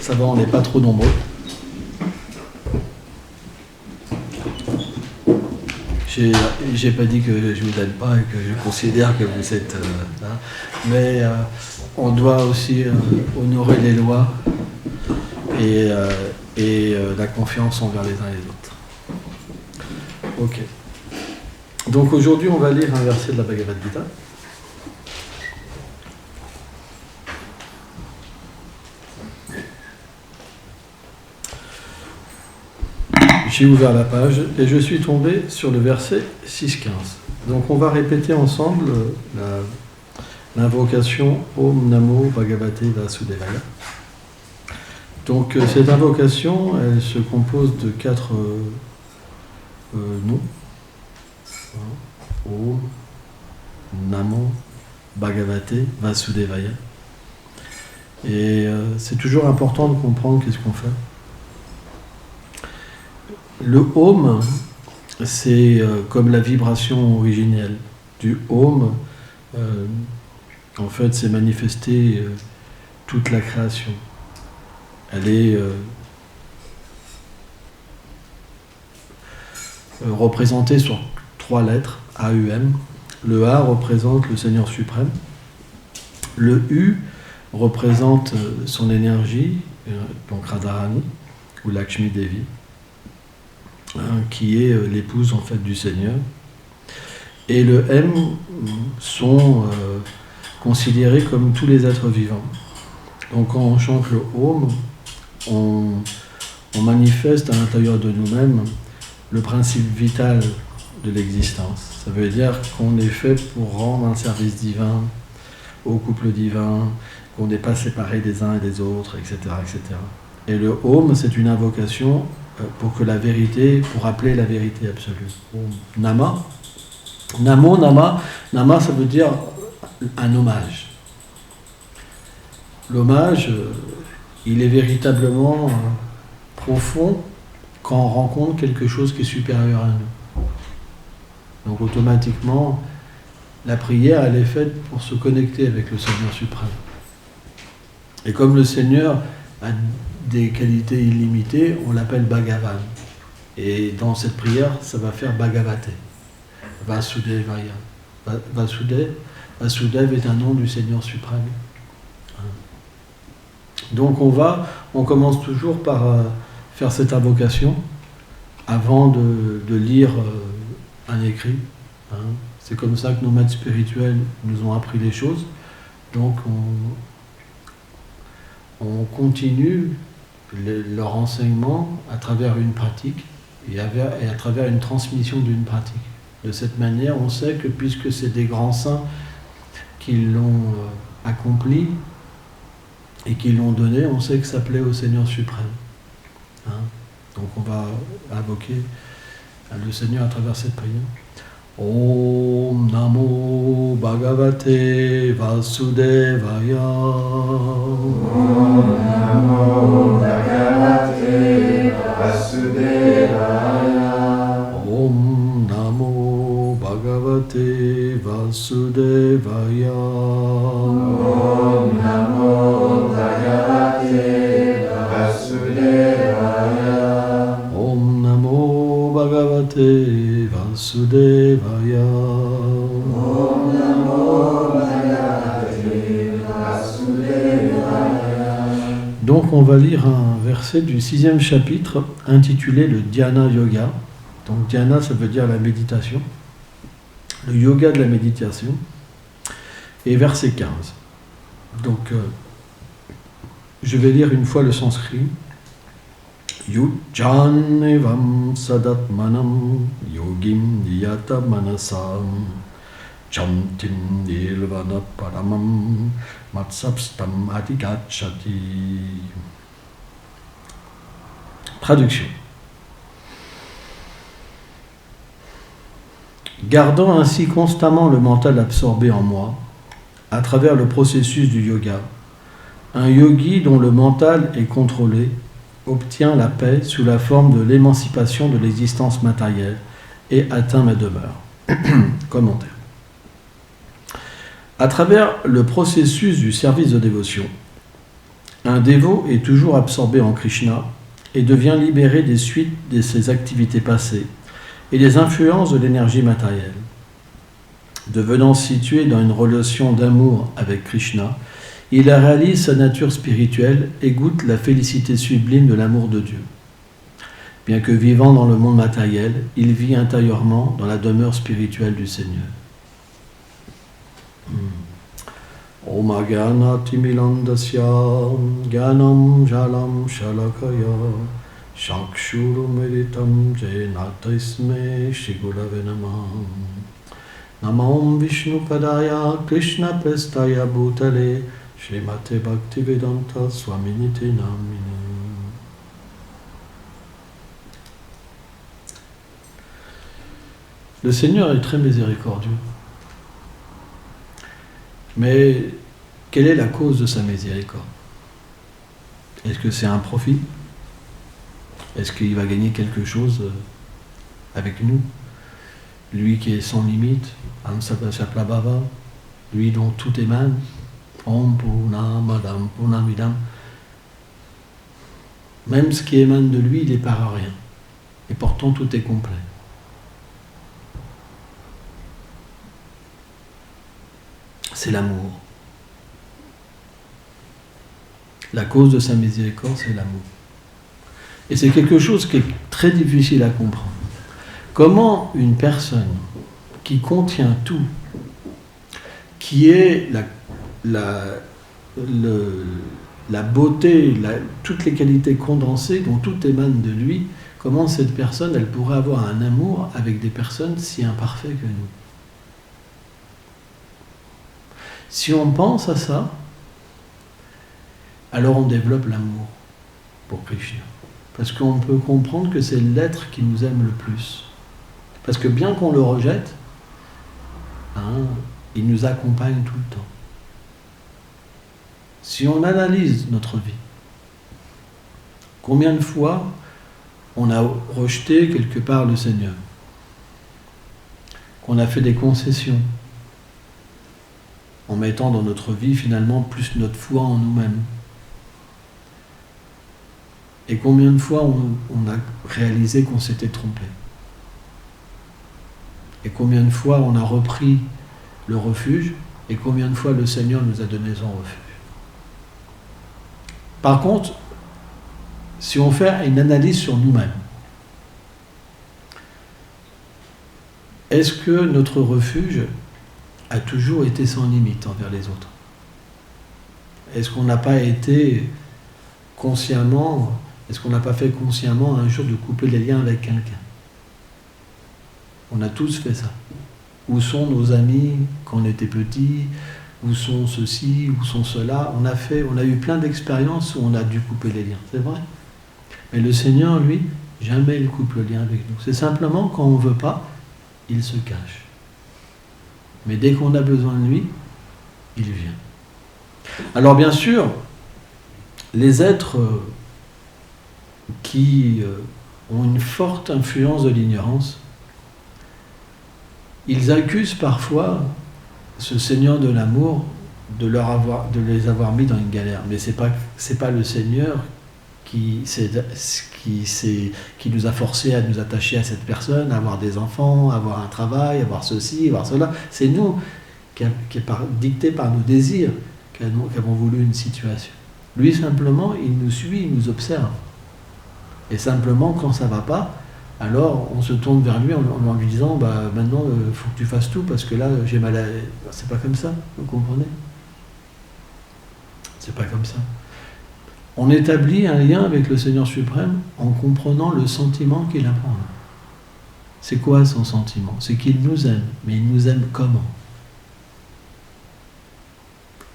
Ça va, on n'est pas trop nombreux. J'ai pas dit que je vous aime pas et que je considère que vous êtes là, mais on doit aussi honorer les lois et la confiance envers les uns et les autres. Ok. Donc aujourd'hui, on va lire un verset de la Bhagavad Gita. J'ai ouvert la page et je suis tombé sur le verset 6.15. Donc on va répéter ensemble l'invocation Om Namo Bhagavate Vasudevaya. Donc cette invocation, elle se compose de 4 noms. Om Namo Bhagavate Vasudevaya. Et c'est toujours important de comprendre qu'est-ce qu'on fait. Le Om, c'est comme la vibration originelle du Om. En fait, c'est manifester toute la création. Elle est représentée sur 3 lettres, A-U-M. Le A représente le Seigneur suprême. Le U représente son énergie, donc Radharani, ou Lakshmi Devi, qui est l'épouse en fait du Seigneur. Et le M sont considérés comme tous les êtres vivants. Donc quand on chante le Om, on manifeste à l'intérieur de nous-mêmes le principe vital de l'existence. Ça veut dire qu'on est fait pour rendre un service divin au couple divin, qu'on n'est pas séparés des uns et des autres, etc., etc. Et le Om, c'est une invocation pour que la vérité, pour appeler la vérité absolue. Nama, Namo, Nama, ça veut dire un hommage. L'hommage, il est véritablement profond quand on rencontre quelque chose qui est supérieur à nous. Donc automatiquement, la prière, elle est faite pour se connecter avec le Seigneur suprême. Et comme le Seigneur a des qualités illimitées, on l'appelle Bhagavan. Et dans cette prière, ça va faire Bhagavate. Vasudevaya. Vasudev est un nom du Seigneur suprême. Donc on commence toujours par faire cette invocation avant de lire un écrit. C'est comme ça que nos maîtres spirituels nous ont appris les choses. Donc on continue leur enseignement à travers une pratique et à travers une transmission d'une pratique. De cette manière, on sait que puisque c'est des grands saints qui l'ont accompli et qui l'ont donné, on sait que ça plaît au Seigneur suprême. Donc on va invoquer le Seigneur à travers cette prière. Om Namo Bhagavate Vasudevaya. Om Namo Bhagavate Vasudevaya. Om Namo Bhagavate Vasudevaya. Om Namo Bhagavate Vasudevaya. Om Namo Bhagavate Vasudevaya. Om Namo Bhagavate Vasudevaya. Donc on va lire un verset du 6e chapitre intitulé le Dhyana Yoga. Donc Dhyana, ça veut dire la méditation. Le yoga de la méditation. Et verset 15. Donc je vais lire une fois le sanskrit. Yujjanevam sadatmanam yogim niyata manasam chantim nilvana paramam matsapstam adhigacchati. Traduction. Gardant ainsi constamment le mental absorbé en moi, à travers le processus du yoga, un yogi dont le mental est contrôlé obtient la paix sous la forme de l'émancipation de l'existence matérielle et atteint ma demeure. Commentaire. À travers le processus du service de dévotion, Un dévot est toujours absorbé en Krishna et devient libéré des suites de ses activités passées et des influences de l'énergie matérielle. Devenant situé dans une relation d'amour avec Krishna, il réalise sa nature spirituelle et goûte la félicité sublime de l'amour de Dieu. Bien que vivant dans le monde matériel, il vit intérieurement dans la demeure spirituelle du Seigneur. Om Agyanati Milandasya Gyanam Jalam Shalakaya Shakshuru Meditam Jena Tasme Shigurave Namah Namam Vishnu Padaya Krishna Prestaya Bhutale Srimate Bhaktivedanta Swaminiti Namini. Le Seigneur est très miséricordieux. Mais quelle est la cause de sa miséricorde? Est-ce que c'est un profit? Est-ce qu'il va gagner quelque chose avec nous? Lui qui est sans limite, Amsapasaplabhava, lui dont tout émane, Om Purnamadam Purnamidam. Même ce qui émane de lui, il n'est pas à rien. Et pourtant tout est complet. C'est l'amour. La cause de sa miséricorde, c'est l'amour. Et c'est quelque chose qui est très difficile à comprendre. Comment une personne qui contient tout, qui est la beauté, toutes les qualités condensées dont tout émane de lui, comment cette personne, elle pourrait avoir un amour avec des personnes si imparfaites que nous? Si on pense à ça, alors on développe l'amour pour Krishna. Parce qu'on peut comprendre que c'est l'être qui nous aime le plus. Parce que bien qu'on le rejette, il nous accompagne tout le temps. Si on analyse notre vie, combien de fois on a rejeté quelque part le Seigneur, qu'on a fait des concessions, en mettant dans notre vie finalement plus notre foi en nous-mêmes. Et combien de fois on a réalisé qu'on s'était trompé? Et combien de fois on a repris le refuge? Et combien de fois le Seigneur nous a donné son refuge? Par contre, si on fait une analyse sur nous-mêmes, est-ce que notre refuge a toujours été sans limite envers les autres? Est-ce qu'on n'a pas été consciemment, est-ce qu'on n'a pas fait consciemment un jour de couper les liens avec quelqu'un? On a tous fait ça. Où sont nos amis quand on était petits? Où sont ceux-ci? Où sont ceux-là? On a eu plein d'expériences où on a dû couper les liens, c'est vrai. Mais le Seigneur, lui, jamais il coupe le lien avec nous. C'est simplement quand on ne veut pas, il se cache. Mais dès qu'on a besoin de lui, il vient. Alors bien sûr, les êtres qui ont une forte influence de l'ignorance, ils accusent parfois ce Seigneur de l'amour de les avoir mis dans une galère. Mais c'est pas le Seigneur qui nous a forcés à nous attacher à cette personne, à avoir des enfants, à avoir un travail, à avoir ceci, à avoir cela. C'est nous qui est dicté par nos désirs qu'avons voulu une situation. Lui, simplement, il nous suit, il nous observe. Et simplement, quand ça ne va pas, alors on se tourne vers lui en lui disant maintenant, il faut que tu fasses tout parce que là, j'ai mal à... C'est pas comme ça, vous comprenez? C'est pas comme ça. On établit un lien avec le Seigneur suprême en comprenant le sentiment qu'il a pour nous. C'est quoi son sentiment? C'est qu'il nous aime, mais il nous aime comment?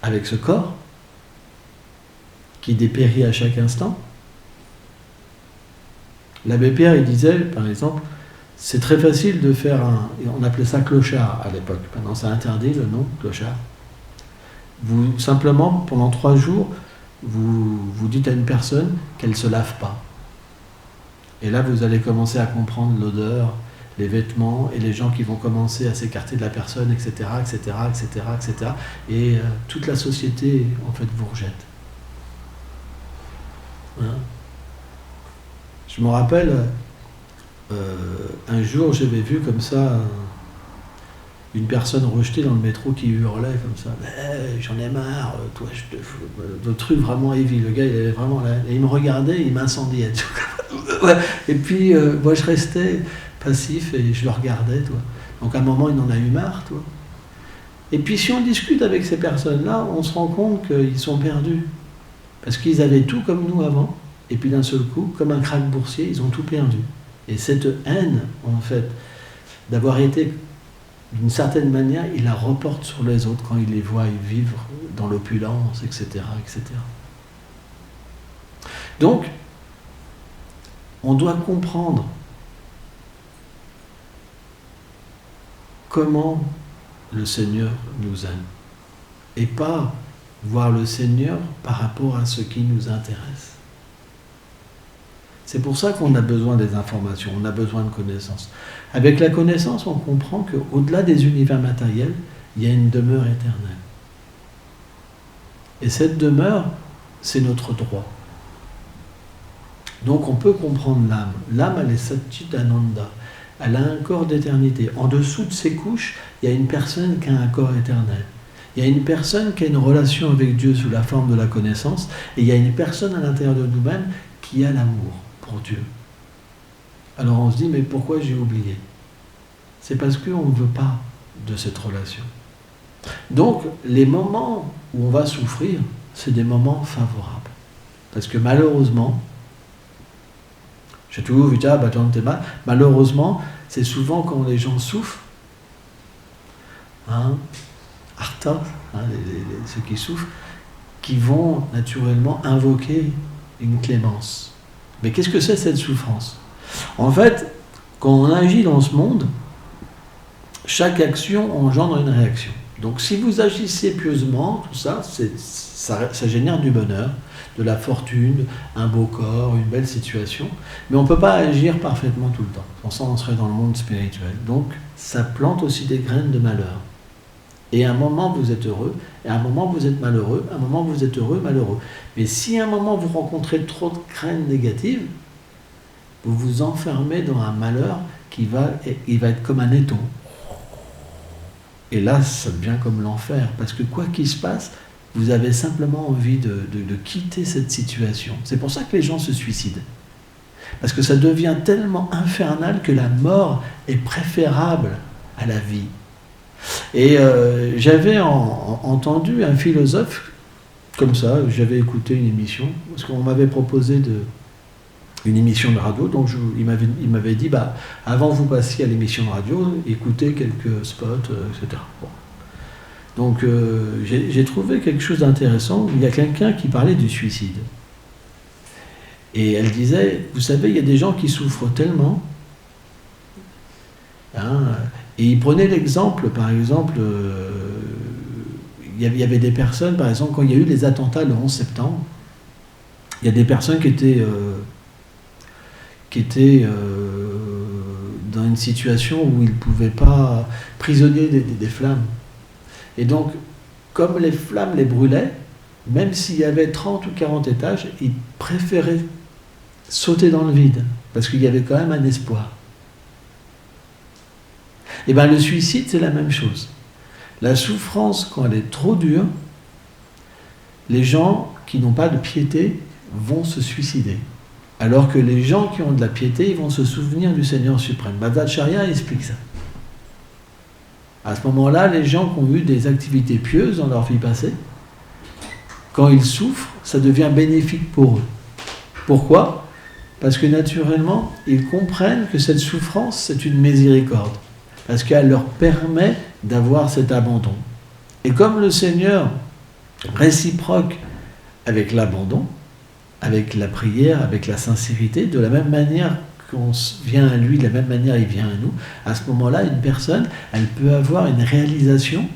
Avec ce corps qui dépérit à chaque instant. L'abbé Pierre, il disait, par exemple, c'est très facile de faire on appelait ça clochard à l'époque, maintenant c'est interdit le nom, clochard. Vous, simplement, pendant 3 jours, vous dites à une personne qu'elle ne se lave pas. Et là, vous allez commencer à comprendre l'odeur, les vêtements, et les gens qui vont commencer à s'écarter de la personne, etc., etc., etc., etc. Et toute la société, en fait, vous rejette. Je me rappelle, un jour, j'avais vu comme ça une personne rejetée dans le métro qui hurlait comme ça. J'en ai marre, toi, je te fous. Le truc vraiment heavy. Le gars, il avait vraiment la haine. Et il me regardait, il m'incendiait. Ouais. Et puis, moi, je restais passif et je le regardais. Toi. Donc, à un moment, il en a eu marre. Toi. Et puis, si on discute avec ces personnes-là, on se rend compte qu'ils sont perdus. Parce qu'ils avaient tout comme nous avant. Et puis, d'un seul coup, comme un krach boursier, ils ont tout perdu. Et cette haine, en fait, d'avoir été... d'une certaine manière, il la reporte sur les autres quand il les voit vivre dans l'opulence, etc., etc. Donc, on doit comprendre comment le Seigneur nous aime et pas voir le Seigneur par rapport à ce qui nous intéresse. C'est pour ça qu'on a besoin des informations, on a besoin de connaissances. Avec la connaissance, on comprend qu'au-delà des univers matériels, il y a une demeure éternelle. Et cette demeure, c'est notre droit. Donc on peut comprendre l'âme. L'âme, elle est Satchitananda. Elle a un corps d'éternité. En dessous de ces couches, il y a une personne qui a un corps éternel. Il y a une personne qui a une relation avec Dieu sous la forme de la connaissance. Et il y a une personne à l'intérieur de nous-mêmes qui a l'amour pour Dieu. Alors on se dit, mais pourquoi j'ai oublié? C'est parce qu'on ne veut pas de cette relation. Donc, les moments où on va souffrir, c'est des moments favorables. Parce que malheureusement, j'ai toujours vu ça, malheureusement, c'est souvent quand les gens souffrent, Artha, ceux qui souffrent, qui vont naturellement invoquer une clémence. Mais qu'est-ce que c'est cette souffrance? En fait, quand on agit dans ce monde, chaque action engendre une réaction. Donc si vous agissez pieusement, tout ça, ça génère du bonheur, de la fortune, un beau corps, une belle situation. Mais on ne peut pas agir parfaitement tout le temps. Sans ça, on serait dans le monde spirituel. Donc ça plante aussi des graines de malheur. Et à un moment, vous êtes heureux, et à un moment, vous êtes malheureux, à un moment, vous êtes heureux, malheureux. Mais si à un moment, vous rencontrez trop de graines négatives, vous vous enfermez dans un malheur il va être comme un étau. Et là, ça devient comme l'enfer. Parce que quoi qu'il se passe, vous avez simplement envie de quitter cette situation. C'est pour ça que les gens se suicident. Parce que ça devient tellement infernal que la mort est préférable à la vie. Et j'avais entendu un philosophe comme ça, j'avais écouté une émission, parce qu'on m'avait proposé une émission de radio, donc il m'avait dit, avant vous passiez à l'émission de radio, écoutez quelques spots, etc. Bon. Donc j'ai trouvé quelque chose d'intéressant. Il y a quelqu'un qui parlait du suicide. Et elle disait, vous savez, il y a des gens qui souffrent tellement, et il prenait l'exemple, par exemple, il y avait des personnes, par exemple, quand il y a eu les attentats le 11 septembre, il y a des personnes qui étaient dans une situation où ils ne pouvaient pas, prisonniers des flammes. Et donc, comme les flammes les brûlaient, même s'il y avait 30 ou 40 étages, ils préféraient sauter dans le vide, parce qu'il y avait quand même un espoir. Et bien le suicide, c'est la même chose. La souffrance, quand elle est trop dure, les gens qui n'ont pas de piété vont se suicider. Alors que les gens qui ont de la piété, ils vont se souvenir du Seigneur suprême. Madhvacharya explique ça. À ce moment-là, les gens qui ont eu des activités pieuses dans leur vie passée, quand ils souffrent, ça devient bénéfique pour eux. Pourquoi? Parce que naturellement, ils comprennent que cette souffrance, c'est une miséricorde. Parce qu'elle leur permet d'avoir cet abandon. Et comme le Seigneur réciproque avec l'abandon, avec la prière, avec la sincérité, de la même manière qu'on vient à lui, de la même manière il vient à nous, à ce moment-là, une personne, elle peut avoir une réalisation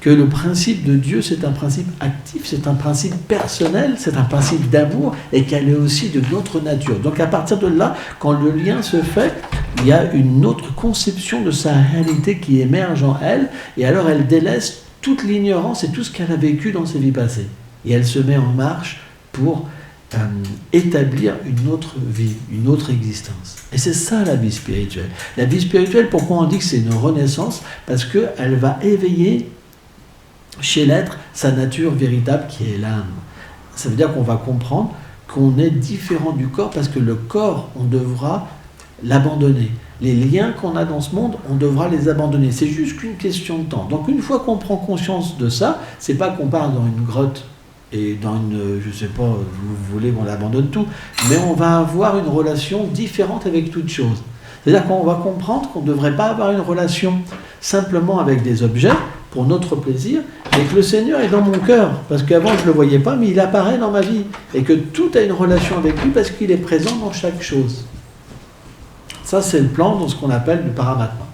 que le principe de Dieu, c'est un principe actif, c'est un principe personnel, c'est un principe d'amour, et qu'elle est aussi de notre nature. Donc à partir de là, quand le lien se fait, il y a une autre conception de sa réalité qui émerge en elle, et alors elle délaisse toute l'ignorance et tout ce qu'elle a vécu dans ses vies passées. Et elle se met en marche pour établir une autre vie, une autre existence. Et c'est ça la vie spirituelle. La vie spirituelle, pourquoi on dit que c'est une renaissance? Parce qu'elle va éveiller chez l'être sa nature véritable qui est l'âme. Ça veut dire qu'on va comprendre qu'on est différent du corps parce que le corps, on devra l'abandonner. Les liens qu'on a dans ce monde, on devra les abandonner. C'est juste qu'une question de temps. Donc une fois qu'on prend conscience de ça, c'est pas qu'on part dans une grotte et dans une, je sais pas, vous voulez qu'on abandonne tout, mais on va avoir une relation différente avec toute chose. C'est-à-dire qu'on va comprendre qu'on ne devrait pas avoir une relation simplement avec des objets pour notre plaisir, et que le Seigneur est dans mon cœur, parce qu'avant je ne le voyais pas, mais il apparaît dans ma vie, et que tout a une relation avec lui parce qu'il est présent dans chaque chose. Ça, c'est le plan dans ce qu'on appelle le paramatma.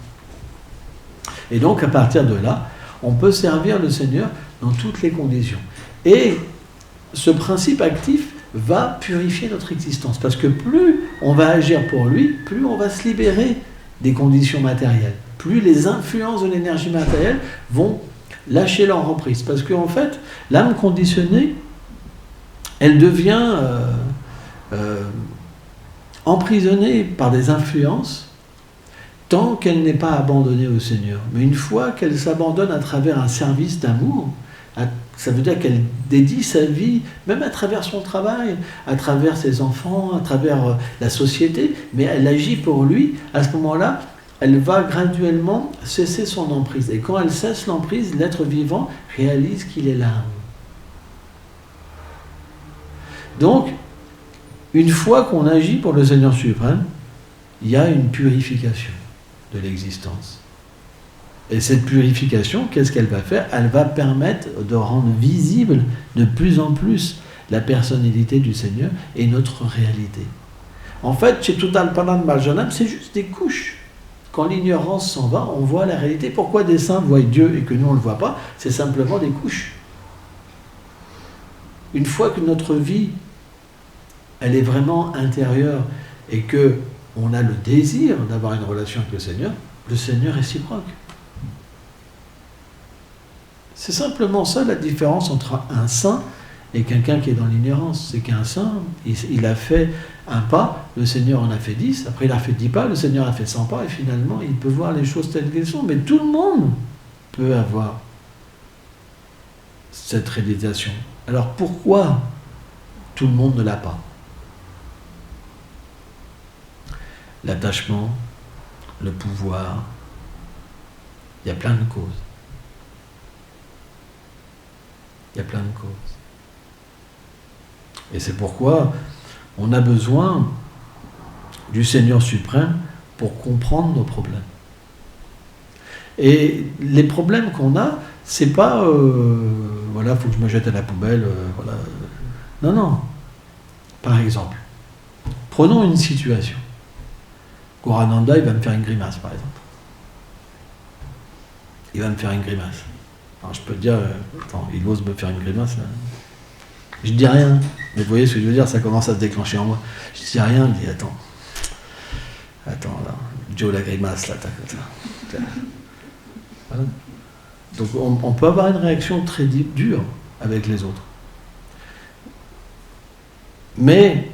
Et donc, à partir de là, on peut servir le Seigneur dans toutes les conditions. Et ce principe actif va purifier notre existence. Parce que plus on va agir pour lui, plus on va se libérer des conditions matérielles. Plus les influences de l'énergie matérielle vont lâcher leur emprise. Parce qu'en fait, l'âme conditionnée, elle devient emprisonnée par des influences tant qu'elle n'est pas abandonnée au Seigneur. Mais une fois qu'elle s'abandonne à travers un service d'amour, ça veut dire qu'elle dédie sa vie, même à travers son travail, à travers ses enfants, à travers la société, mais elle agit pour lui. À ce moment-là, elle va graduellement cesser son emprise. Et quand elle cesse l'emprise, l'être vivant réalise qu'il est l'âme. Donc, une fois qu'on agit pour le Seigneur suprême, il y a une purification de l'existence. Et cette purification, qu'est-ce qu'elle va faire? Elle va permettre de rendre visible de plus en plus la personnalité du Seigneur et notre réalité. En fait, chez Total Panam Marjanam, c'est juste des couches. Quand l'ignorance s'en va, on voit la réalité. Pourquoi des saints voient Dieu et que nous on ne le voit pas? C'est simplement des couches. Une fois que notre vie, elle est vraiment intérieure et que on a le désir d'avoir une relation avec le Seigneur est réciproque. C'est simplement ça la différence entre un saint et quelqu'un qui est dans l'ignorance. C'est qu'un saint, il a fait un pas, le Seigneur en a fait 10, après il a fait 10 pas, le Seigneur a fait 100 pas, et finalement il peut voir les choses telles qu'elles sont. Mais tout le monde peut avoir cette réalisation. Alors pourquoi tout le monde ne l'a pas? L'attachement, le pouvoir, il y a plein de causes. Il y a plein de causes. Et c'est pourquoi on a besoin du Seigneur suprême pour comprendre nos problèmes. Et les problèmes qu'on a, c'est pas voilà, faut que je me jette à la poubelle, voilà. Non, non. Par exemple, prenons une situation. Gorananda, il va me faire une grimace, par exemple. Il va me faire une grimace. Alors je peux te dire, attends, il ose me faire une grimace là. Je dis rien, mais vous voyez ce que je veux dire, ça commence à se déclencher en moi. Je dis rien, je dis attends là, Joe la grimace là, voilà. Donc on peut avoir une réaction très dure avec les autres. Mais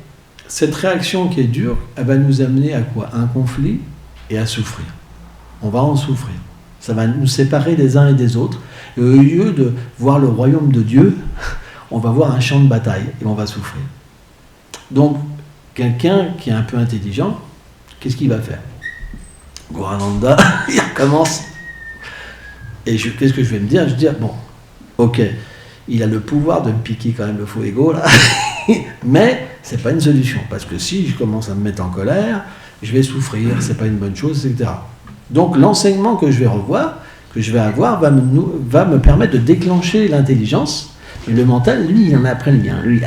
cette réaction qui est dure, elle va nous amener à quoi? Un conflit et à souffrir. On va en souffrir. Ça va nous séparer des uns et des autres. Et au lieu de voir le royaume de Dieu, on va voir un champ de bataille et on va souffrir. Donc, quelqu'un qui est un peu intelligent, qu'est-ce qu'il va faire? Gorananda, il recommence. Et qu'est-ce que je vais me dire? Je vais dire, bon, ok, il a le pouvoir de me piquer quand même le faux ego, là, mais c'est pas une solution, parce que si je commence à me mettre en colère, je vais souffrir, c'est pas une bonne chose, etc. Donc, l'enseignement que je vais avoir, va me permettre de déclencher l'intelligence. Et le mental, lui, il en apprend bien. Lui,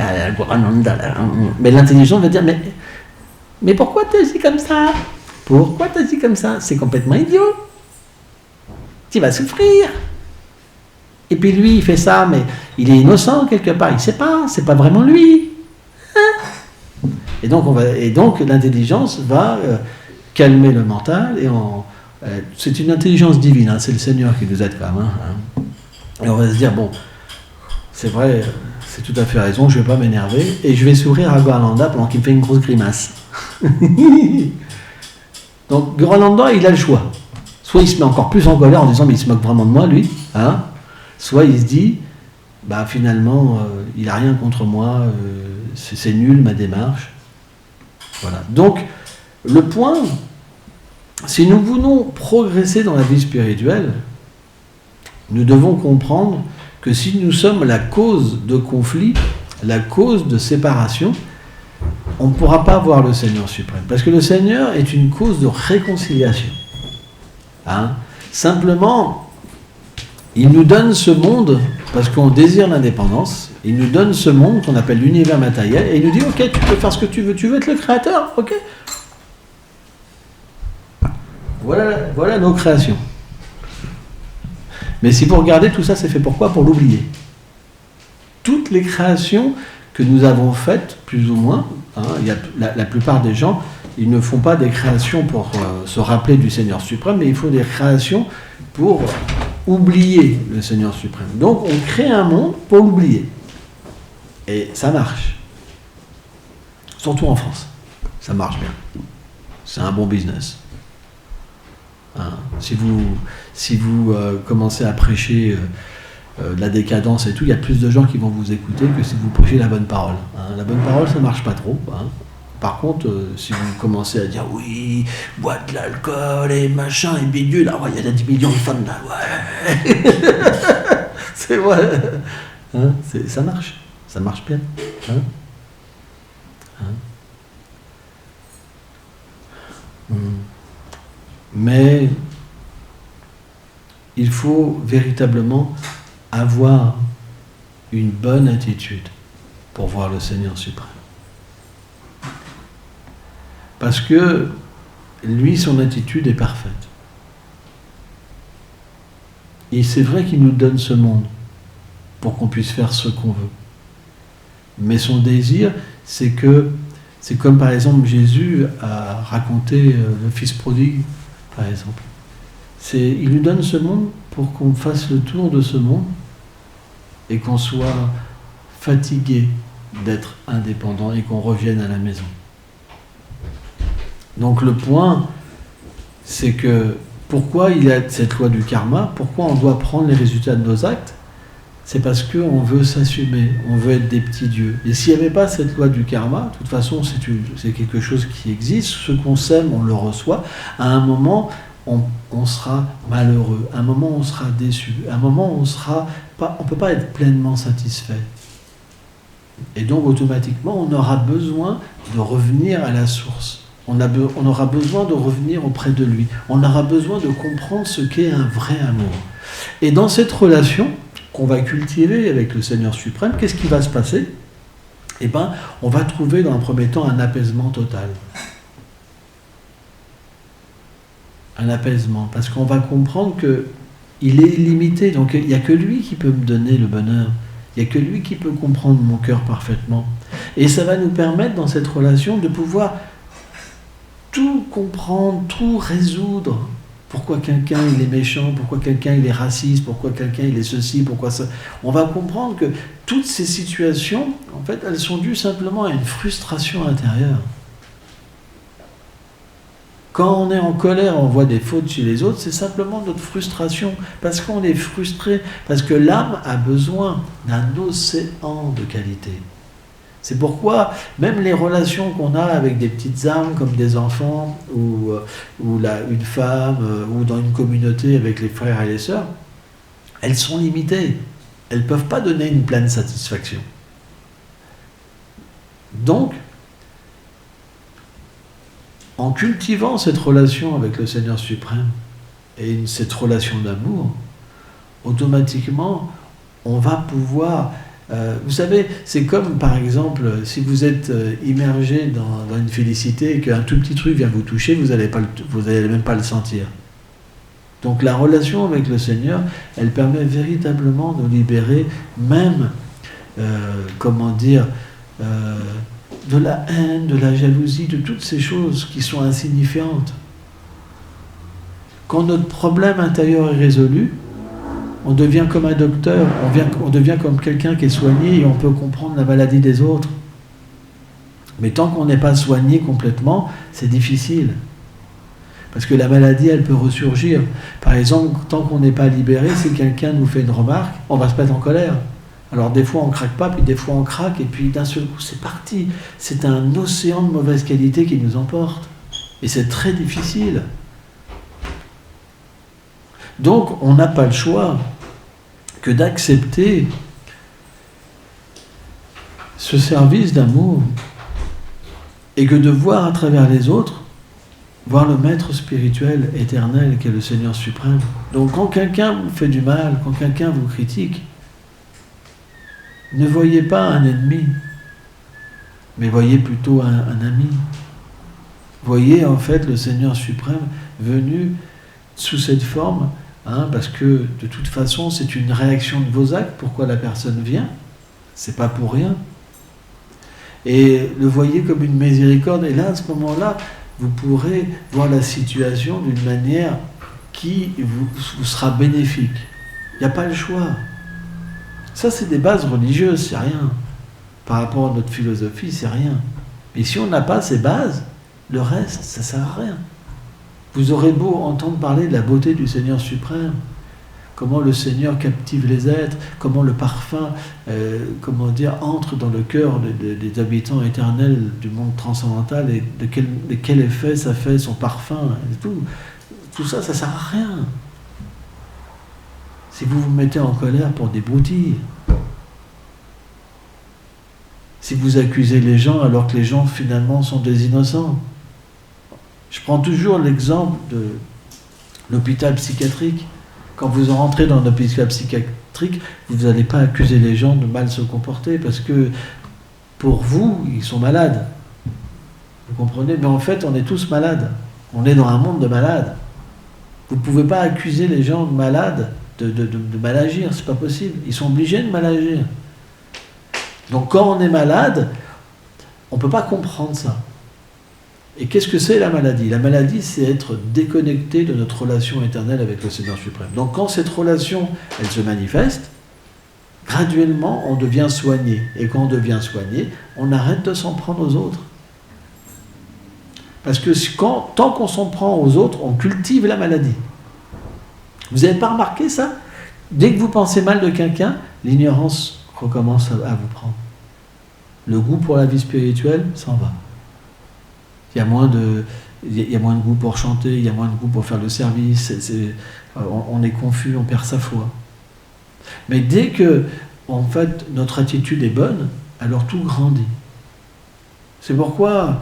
mais l'intelligence va dire, mais pourquoi tu agis comme ça? Pourquoi tu agis comme ça? C'est complètement idiot. Tu vas souffrir. Et puis lui, il fait ça, mais il est innocent quelque part. Il ne sait pas, c'est pas vraiment lui. Hein? Et donc l'intelligence va calmer le mental. C'est une intelligence divine, hein, c'est le Seigneur qui nous aide quand même. Hein. Et on va se dire, bon, c'est vrai, c'est tout à fait raison, je ne vais pas m'énerver, et je vais sourire à Gorlanda pendant qu'il me fait une grosse grimace. Donc Gorlanda, il a le choix. Soit il se met encore plus en colère en disant mais il se moque vraiment de moi, lui, hein, soit il se dit bah finalement il n'a rien contre moi, c'est nul ma démarche. Voilà. Donc le point, si nous voulons progresser dans la vie spirituelle, nous devons comprendre que si nous sommes la cause de conflit, la cause de séparation, on ne pourra pas voir le Seigneur suprême. Parce que le Seigneur est une cause de réconciliation. Hein? Simplement, il nous donne ce monde, parce qu'on désire l'indépendance, il nous donne ce monde qu'on appelle l'univers matériel, et il nous dit, ok, tu peux faire ce que tu veux être le créateur, ok. Voilà nos créations. Mais si vous regardez, tout ça, c'est fait pourquoi ? Pour l'oublier. Toutes les créations que nous avons faites, plus ou moins, hein, la plupart des gens, ils ne font pas des créations pour se rappeler du Seigneur suprême, mais ils font des créations pour oublier le Seigneur suprême. Donc on crée un monde pour l'oublier. Et ça marche. Surtout en France. Ça marche bien. C'est un bon business. Hein, si vous commencez à prêcher la décadence et tout, il y a plus de gens qui vont vous écouter que si vous prêchez la bonne parole. Hein, la bonne parole, ça ne marche pas trop. Hein. Par contre, si vous commencez à dire oui, bois de l'alcool et machin et bidule, ah ouais, il y a 10 millions de fans là, ouais. C'est vrai. Hein, ça marche bien. Hein. Mais il faut véritablement avoir une bonne attitude pour voir le Seigneur suprême. Parce que lui, son attitude est parfaite. Et c'est vrai qu'il nous donne ce monde pour qu'on puisse faire ce qu'on veut. Mais son désir, c'est comme par exemple Jésus a raconté le fils prodigue, par exemple. Il nous donne ce monde pour qu'on fasse le tour de ce monde et qu'on soit fatigué d'être indépendant et qu'on revienne à la maison. Donc le point, c'est que pourquoi il y a cette loi du karma, pourquoi on doit prendre les résultats de nos actes, c'est parce qu'on veut s'assumer, on veut être des petits dieux. Et s'il n'y avait pas cette loi du karma, de toute façon c'est quelque chose qui existe, ce qu'on sème, on le reçoit, à un moment on sera malheureux, à un moment on sera déçu, à un moment on ne peut pas être pleinement satisfait. Et donc automatiquement on aura besoin de revenir à la source. On aura besoin de revenir auprès de lui. On aura besoin de comprendre ce qu'est un vrai amour. Et dans cette relation qu'on va cultiver avec le Seigneur suprême, qu'est-ce qui va se passer ? Eh bien, on va trouver dans un premier temps un apaisement total. Un apaisement, parce qu'on va comprendre qu'il est illimité, donc il n'y a que lui qui peut me donner le bonheur. Il n'y a que lui qui peut comprendre mon cœur parfaitement. Et ça va nous permettre, dans cette relation, de pouvoir tout comprendre, tout résoudre. Pourquoi quelqu'un il est méchant, pourquoi quelqu'un il est raciste, pourquoi quelqu'un il est ceci, pourquoi ça. On va comprendre que toutes ces situations, en fait, elles sont dues simplement à une frustration intérieure. Quand on est en colère, on voit des fautes chez les autres, c'est simplement notre frustration, parce qu'on est frustré, parce que l'âme a besoin d'un océan de qualité. C'est pourquoi même les relations qu'on a avec des petites âmes comme des enfants ou une femme ou dans une communauté avec les frères et les sœurs, elles sont limitées. Elles ne peuvent pas donner une pleine satisfaction. Donc, en cultivant cette relation avec le Seigneur suprême et cette relation d'amour, automatiquement, on va pouvoir... vous savez, c'est comme par exemple, si vous êtes immergé dans une félicité et qu'un tout petit truc vient vous toucher, vous n'allez même pas le sentir. Donc la relation avec le Seigneur, elle permet véritablement de libérer même, de la haine, de la jalousie, de toutes ces choses qui sont insignifiantes. Quand notre problème intérieur est résolu, On devient comme un docteur, on devient comme quelqu'un qui est soigné et on peut comprendre la maladie des autres. Mais tant qu'on n'est pas soigné complètement, c'est difficile. Parce que la maladie, elle peut ressurgir. Par exemple, tant qu'on n'est pas libéré, si quelqu'un nous fait une remarque, on va se mettre en colère. Alors des fois on craque pas, puis des fois on craque, et puis d'un seul coup c'est parti. C'est un océan de mauvaise qualité qui nous emporte. Et c'est très difficile. Donc on n'a pas le choix que d'accepter ce service d'amour et que de voir à travers les autres, voir le maître spirituel éternel qui est le Seigneur suprême. Donc quand quelqu'un vous fait du mal, quand quelqu'un vous critique, ne voyez pas un ennemi, mais voyez plutôt un ami. Voyez en fait le Seigneur suprême venu sous cette forme, parce que de toute façon c'est une réaction de vos actes, pourquoi la personne vient, c'est pas pour rien. Et le voyez comme une miséricorde, et là à ce moment-là, vous pourrez voir la situation d'une manière qui vous sera bénéfique. Il n'y a pas le choix. Ça, c'est des bases religieuses, c'est rien. Par rapport à notre philosophie, c'est rien. Mais si on n'a pas ces bases, le reste, ça ne sert à rien. Vous aurez beau entendre parler de la beauté du Seigneur suprême, comment le Seigneur captive les êtres, comment le parfum, entre dans le cœur des habitants éternels du monde transcendantal, et de quel effet ça fait son parfum, et tout ça, ça ne sert à rien. Si vous vous mettez en colère pour des broutilles, si vous accusez les gens alors que les gens finalement sont des innocents. Je prends toujours l'exemple de l'hôpital psychiatrique. Quand vous rentrez dans un hôpital psychiatrique, vous n'allez pas accuser les gens de mal se comporter parce que pour vous, ils sont malades. Vous comprenez? Mais en fait, on est tous malades. On est dans un monde de malades. Vous ne pouvez pas accuser les gens de malades de mal agir, c'est pas possible. Ils sont obligés de mal agir. Donc quand on est malade, on ne peut pas comprendre ça. Et qu'est-ce que c'est la maladie? La maladie, c'est être déconnecté de notre relation éternelle avec le Seigneur suprême. Donc quand cette relation, elle se manifeste, graduellement, on devient soigné. Et quand on devient soigné, on arrête de s'en prendre aux autres. Parce que tant qu'on s'en prend aux autres, on cultive la maladie. Vous n'avez pas remarqué ça? Dès que vous pensez mal de quelqu'un, l'ignorance recommence à vous prendre. Le goût pour la vie spirituelle s'en va. Il y a moins de goût pour chanter, il y a moins de goût pour faire le service, on est confus, on perd sa foi. Mais dès que, en fait, notre attitude est bonne, alors tout grandit. C'est pourquoi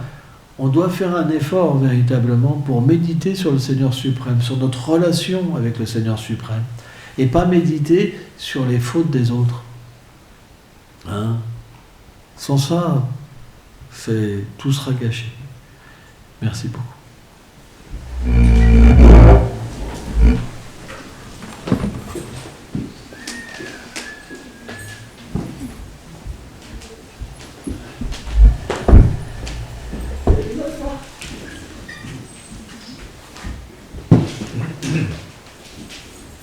on doit faire un effort véritablement pour méditer sur le Seigneur suprême, sur notre relation avec le Seigneur suprême, et pas méditer sur les fautes des autres. Sans ça, tout sera gâché. Merci beaucoup.